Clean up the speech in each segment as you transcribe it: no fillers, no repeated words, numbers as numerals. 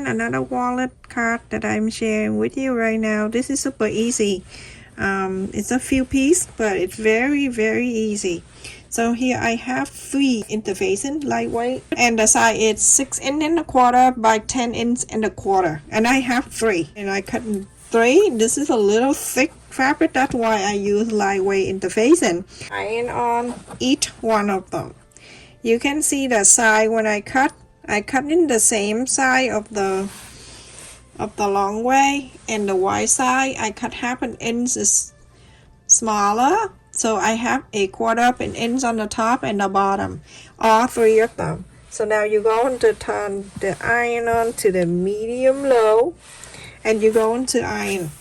one, another wallet card that I'm sharing with you right now. This is super easy. It's a few pieces, but it's very, very easy. So here I have 3 interfacing, lightweight, and the size is 6 inch and a quarter by 10 inch and a quarter. And I have 3, and I cut in 3. This is a little thick fabric, that's why I use lightweight interfacing. Iron on each one of them. You can see the side when I cut in the same side of the long way, and the wide side I cut half an inch is smaller, so I have a quarter of an inch on the top and the bottom, all 3 of them. So now you're going to turn the iron on to the medium low, and you're going to iron.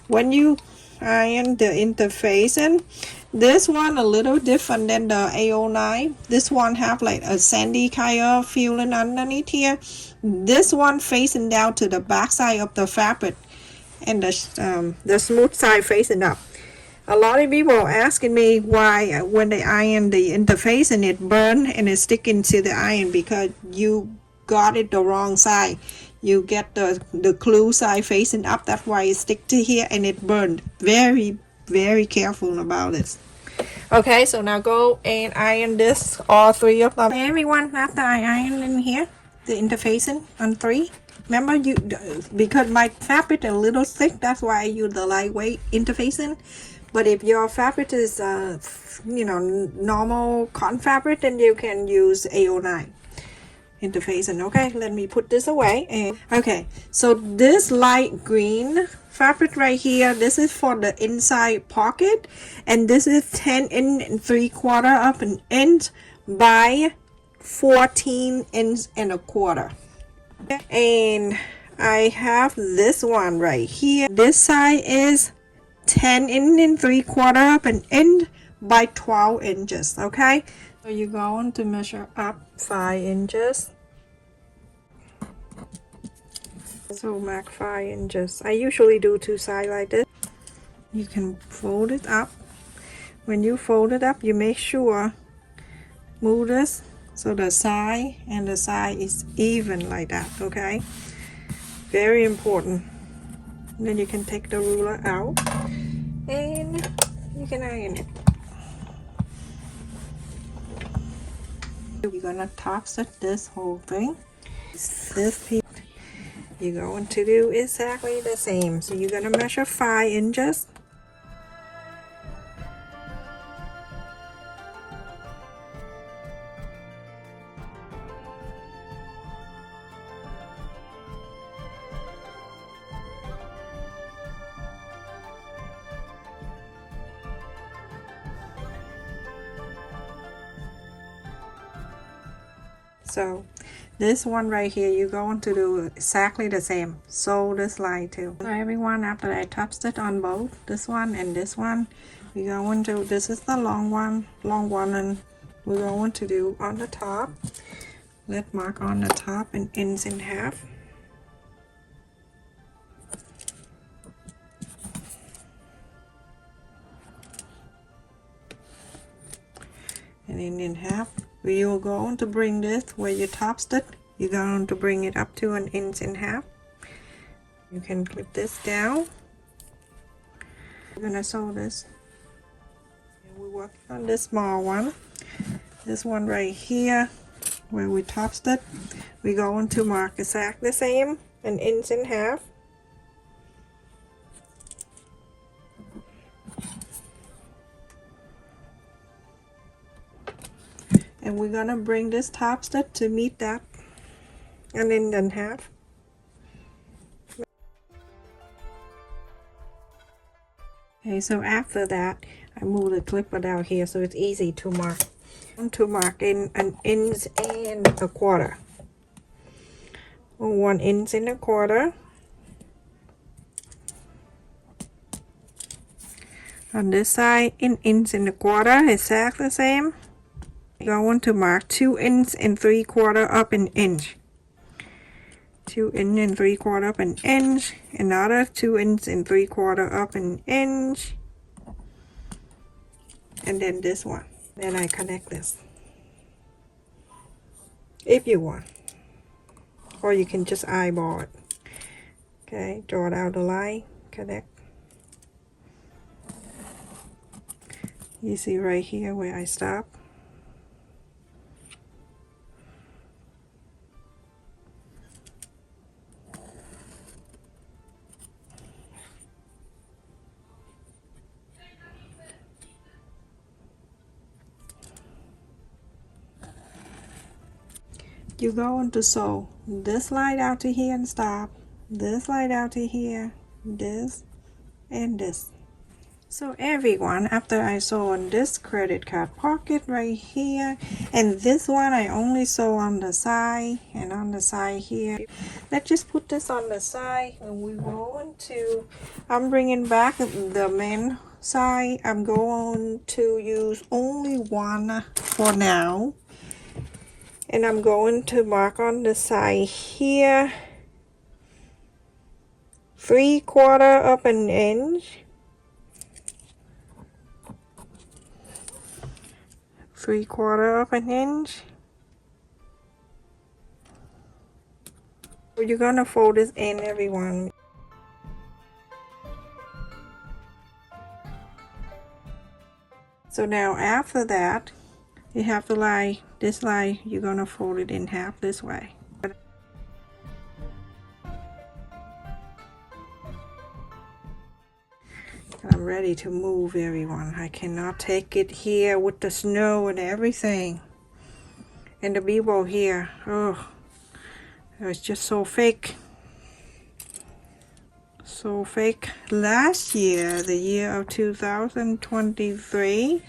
When you iron the interfacing, this one a little different than the AO9. This one have like a sandy kind of feeling underneath here. This one facing down to the back side of the fabric, and the smooth side facing up. A lot of people are asking me why when they iron the interface and it burn and it stick into the iron, because you got it the wrong side. You get the glue side facing up, that's why it stick to here and it burned. Very, very careful about this. Okay, so now go and iron this, all 3 of them. Everyone, after I iron in here, the interfacing on 3. Remember, because my fabric is a little thick, that's why I use the lightweight interfacing. But if your fabric is, normal cotton fabric, then you can use AO9 interfacing. Okay, let me put this away. And okay, so this light green fabric right here, this is for the inside pocket, and this is 10 and 3/4 of an inch by 14 inch and a quarter. And I have this one right here. This side is 10 and 3/4 of an inch by 12 inches. Okay, so you're going to measure up 5 inches. So mark 5 inches. I usually do 2 sides like this. You can fold it up. When you fold it up, you make sure move this so the side and the side is even like that. Okay, very important. Then you can take the ruler out and you can iron it. We're gonna top set this whole thing. This piece you're going to do exactly the same. So you're gonna measure 5 inches. So this one right here, you're going to do exactly the same. Sew this line too. So everyone, after I top stitch on both this one and this one, we're going to, this is the long one, and we're going to do on the top. Let's mark on the top an inch and a half. An inch and a half. We are going to bring this where you top stitch, you're going to bring it up to an inch and a half. You can clip this down. We're gonna sew this. And we're working on this small one. This one right here where we top stitch, we're going to mark exactly the same, an inch and a half. And we're gonna bring this top stitch to meet that, and then half. Okay, so after that, I move the clipper down here so it's easy to mark. To mark in an inch and a quarter. 1 inch and a quarter. On this side, an inch and a quarter, exactly the same. Going to mark 2 inch and 3/4 of an inch. 2 inch and 3/4 of an inch. Another 2 inch and 3/4 of an inch. And then this one. Then I connect this. If you want. or you can just eyeball it. Okay, draw out the line, connect. You see right here where I stop. You go into sew this line out to here and stop, this line out to here, this, and this. So everyone, after I sew on this credit card pocket right here, and this one I only sew on the side and on the side here. Let's just put this on the side, and we go into, I'm bringing back the main side. I'm going to use only one for now, and I'm going to mark on the side here 3/4 of an inch. 3/4 of an inch. So you're gonna fold this in, everyone. So now after that, you have to lie, this line, you're gonna fold it in half this way. I'm ready to move, everyone. I cannot take it here with the snow and everything. And the b-roll here, oh, it was just so fake. So fake. Last year, the year of 2023,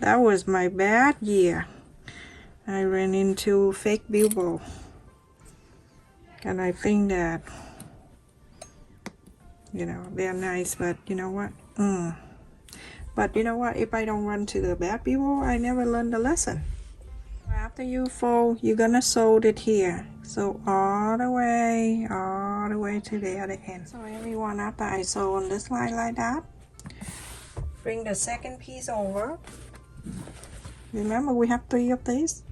that was my bad year. I ran into fake b-roll. And I think that, you know, they're nice, but you know what? But you know what? If I don't run to the bad b-roll, I never learn the lesson. After you fold, you're gonna sew it here. So all the way to the other end. So everyone, after I sew on this line like that, bring the second piece over. Remember, we have 3 of these.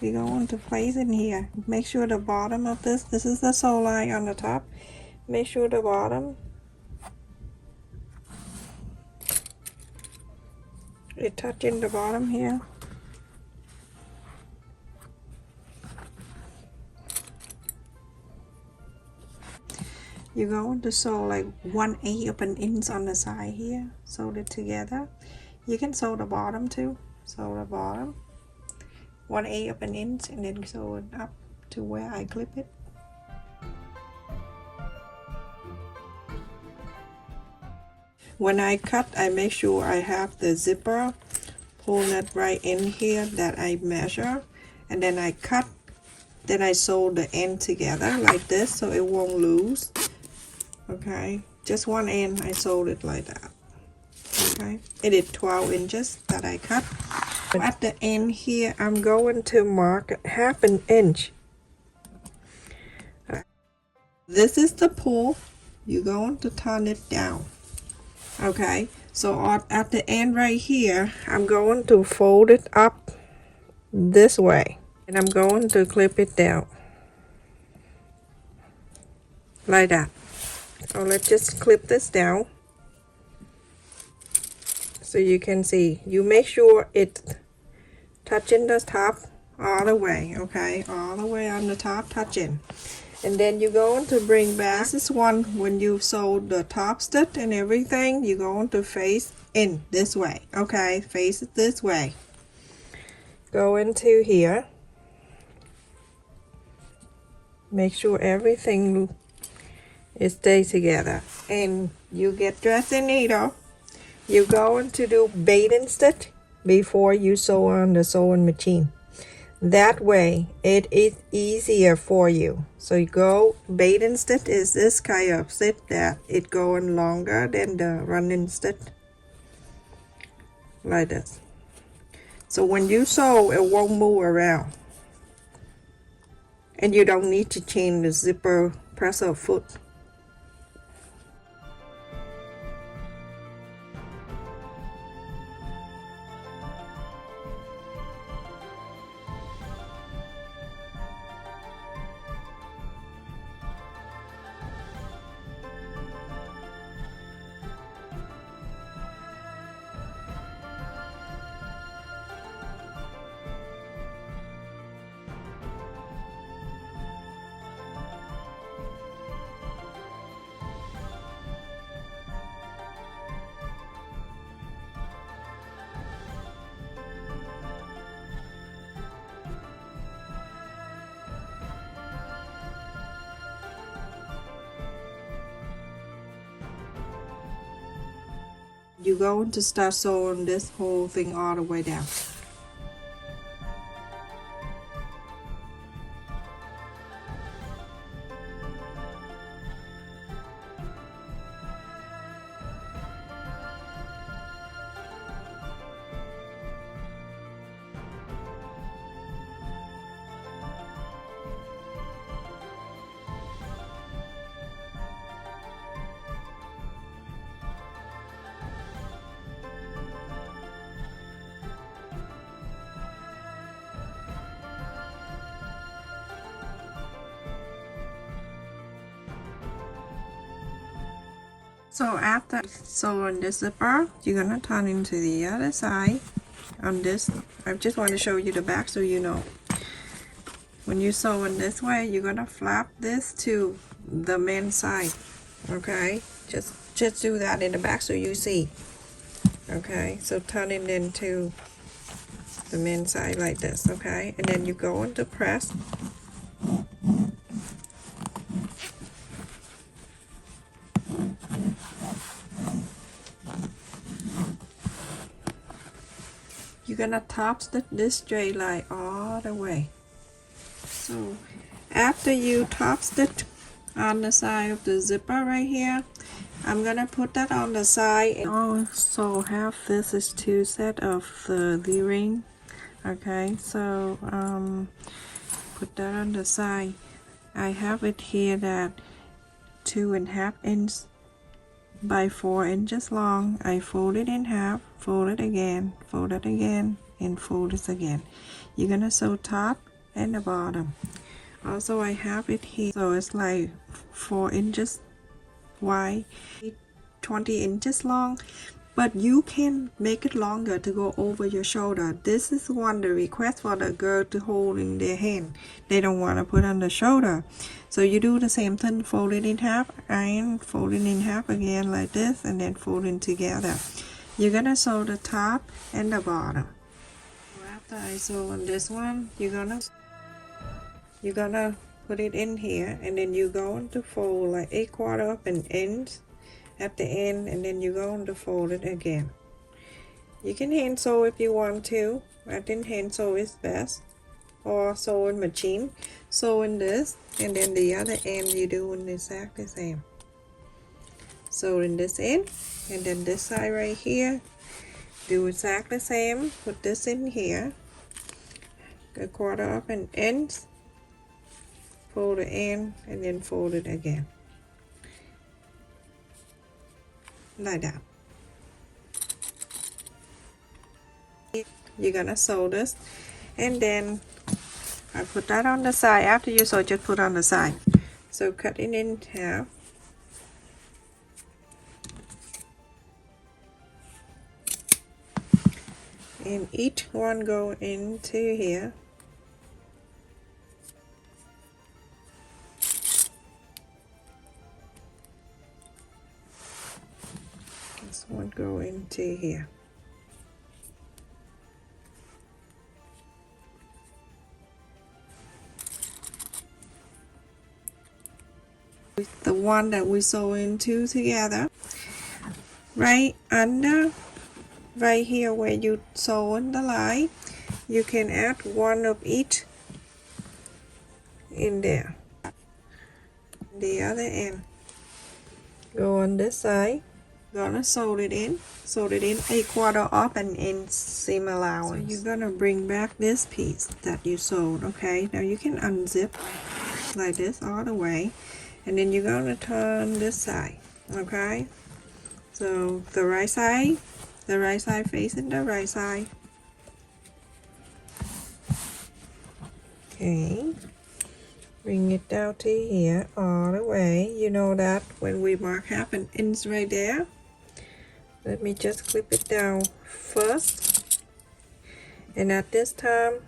We're going to place it in here. Make sure the bottom of this is the sew line on the top. Make sure the bottom, it touching the bottom here. You're going to sew like 1/8 of an inch on the side here. Sew it together. You can sew the bottom too. Sew the bottom 1/8 of an inch, and then sew it up to where I clip it. When I cut, I make sure I have the zipper pull it right in here that I measure, and then I cut, then I sew the end together like this so it won't lose. Okay, just one end I sewed it like that. Okay, it is 12 inches that I cut. At the end here, I'm going to mark 1/2 inch. This is the pull. You're going to turn it down. Okay, so at the end right here, I'm going to fold it up this way, and I'm going to clip it down like that. So let's just clip this down so you can see. You make sure it's touching the top all the way, okay, all the way on the top, touching. And then you're going to bring back, this is one when you sew the top stitch and everything, you're going to face in this way, okay, face it this way. Go into here, make sure everything is stay together, and you get dressing needle. You're going to do baiting stitch before you sew on the sewing machine. That way it is easier for you. So you go baiting stitch is this kind of stitch that it going longer than the running stitch, like this. So when you sew, it won't move around, and you don't need to change the zipper presser foot. You're going to start sewing this whole thing all the way down. So after sewing the zipper, you're gonna turn into the other side on this. I just want to show you the back so you know. When you sew in this way, you're gonna flap this to the men's side. Okay, just do that in the back so you see. Okay, so turn it into the men's side like this. Okay, and then you go into press. You're gonna top stitch this straight line all the way. So after you top stitch on the side of the zipper right here, I'm gonna put that on the side and also have this is 2 set of the D-ring. Okay, so put that on the side. I have it here that 2.5 inches by 4 inches long. I fold it in half, fold it again, and fold it again. You're gonna sew top and the bottom. Also, I have it here, so it's like 4 inches wide, 20 inches long, but you can make it longer to go over your shoulder. This is one the request for the girl to hold in their hand. They don't want to put on the shoulder. So you do the same thing, fold it in half and fold it in half again like this, and then fold it together. You're gonna sew the top and the bottom. After I sew on this one, you're gonna put it in here, and then you're going to fold like 1/4 of an inch at the end, and then you're going to fold it again. You can hand sew if you want to. I think hand sew is best, or sewing machine. Sewing this, and then the other end you doing exactly the same. Sewing this in, and then this side right here, do exactly the same. Put this in here, 1/4 of an inch, fold it in, and then fold it again, like that. You're gonna sew this, and then I put that on the side. After you sew, just put on the side. So cut it in half. And each one go into here. This one go into here. The one that we sew into together, right under, right here where you sew in the line, you can add one of each in there. The other end, go on this side, gonna sew it in 1/4 of an inch seam allowance. So you're gonna bring back this piece that you sewed. Okay, now you can unzip like this all the way, and then you're gonna turn this side. Okay, so the right side facing the right side. Okay, bring it down to here all the way. You know that when we mark 1/2 inch right there, let me just clip it down first. And at this time,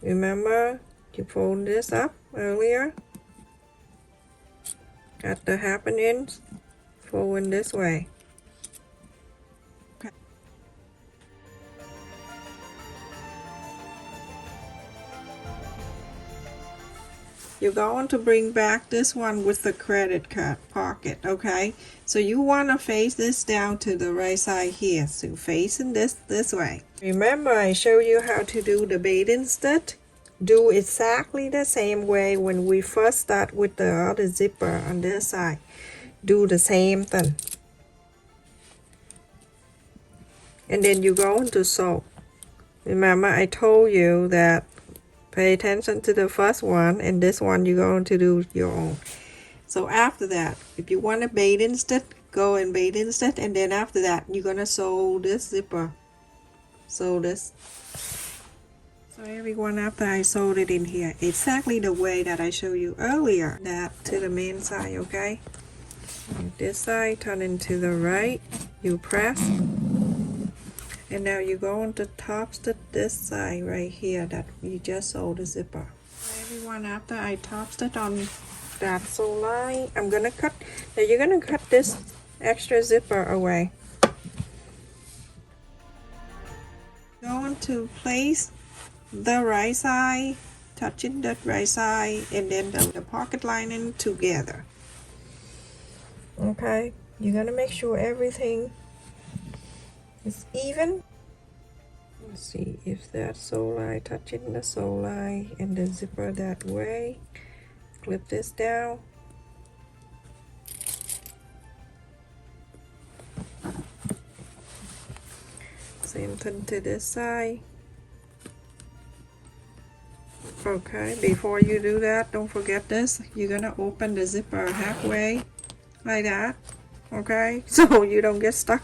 remember you fold this up earlier at the 1/2 inch, fold in this way. you're going to bring back this one with the credit card pocket, okay? So you want to face this down to the right side here, so facing this way. Remember, I show you how to do the bait instead. Do exactly the same way when we first start with the other zipper on this side. Do the same thing. And then you're going to sew. Remember, I told you that pay attention to the first one, and this one you're going to do your own. So after that, if you want to bait instead, go and bait instead, and then after that, you're gonna sew this zipper. Sew this. So everyone, after I sewed it in here, exactly the way that I showed you earlier, that to the main side, okay? And this side, turn into the right, you press. And now you go on to top stitch this side right here that you just sewed the zipper. Everyone, after I top stitch on that sew line, I'm gonna cut. Now you're gonna cut this extra zipper away. Going to place the right side, touching that right side, and then the pocket lining together. Okay, you're gonna make sure everything is even. Let's see if that sew line touching the sew line and the zipper that way. Clip this down. Same thing to this side. Okay, before you do that, don't forget this. You're gonna open the zipper halfway like that, okay, so you don't get stuck.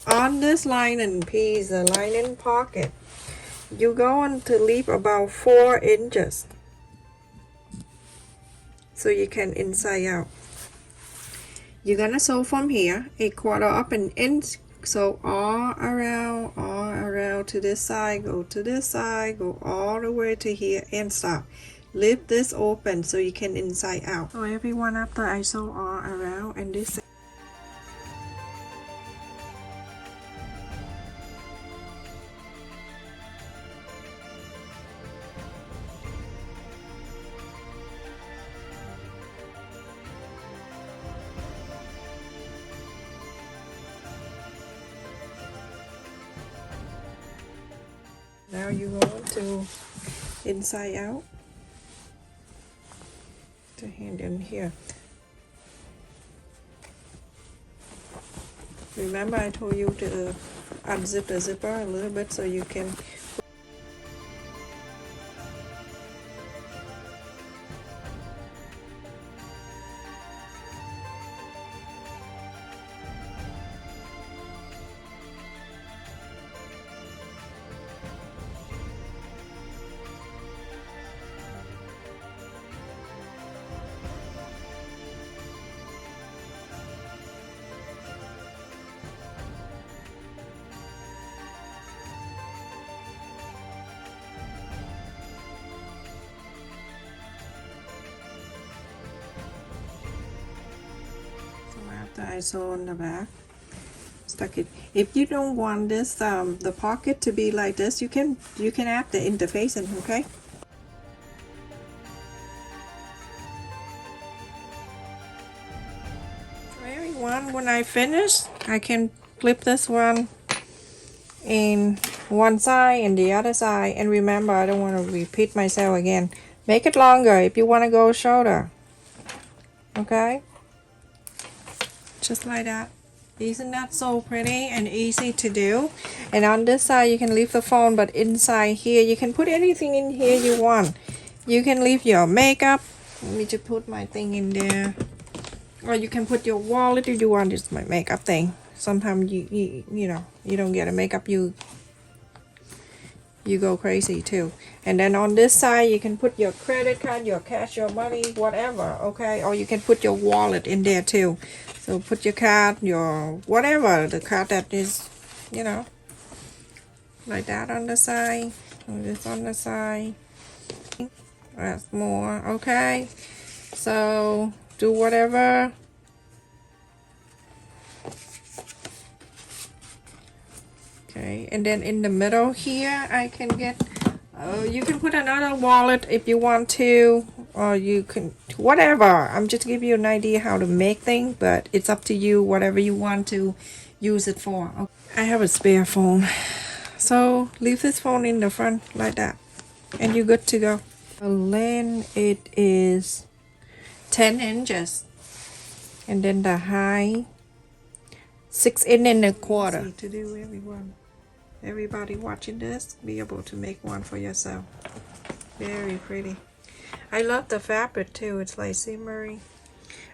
On this lining piece, the lining pocket, you're going to leave about 4 inches so you can inside out. You're gonna sew from here 1/4 up an inch, so all around to this side, go to this side, go all the way to here and stop. Leave this open so you can inside out. So everyone, after I sew all around and this now you're going to inside out to hand in here. Remember, I told you to unzip the zipper a little bit so you can I sew on the back, stuck it. If you don't want this the pocket to be like this, you can add the interfacing, okay? So everyone, when I finish, I can clip this one in one side and the other side. And remember, I don't want to repeat myself again. Make it longer if you want to go shoulder, okay? Just like that. Isn't that so pretty and easy to do? And on this side you can leave the phone, but inside here you can put anything in here you want. You can leave your makeup. Let me just put my thing in there. Or you can put your wallet if you want. This is my makeup thing. Sometimes you know, you don't get a makeup, you go crazy too. And then on this side you can put your credit card, your cash, your money, whatever, okay? Or you can put your wallet in there too. So put your card, your whatever, the card that is, you know, like that on the side, and this on the side. That's more. Okay, so do whatever. Okay, and then in the middle here I can get you can put another wallet if you want to, or you can whatever. I'm just giving you an idea how to make things, but it's up to you, whatever you want to use it for. Okay. I have a spare phone, so leave this phone in the front like that and you're good to go. The length, it is 10 inches, and then the height 6 and a quarter. Easy to do, everyone. Everybody watching this, be able to make one for yourself. Very pretty. I love the fabric too. It's like Zimmer.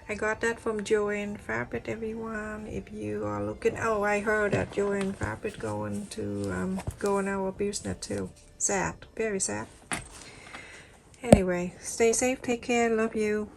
I got that from Joann Fabric, everyone. If you are looking, oh, I heard that Joann Fabric going to go on our business too. Sad, very sad. Anyway, stay safe, take care, love you.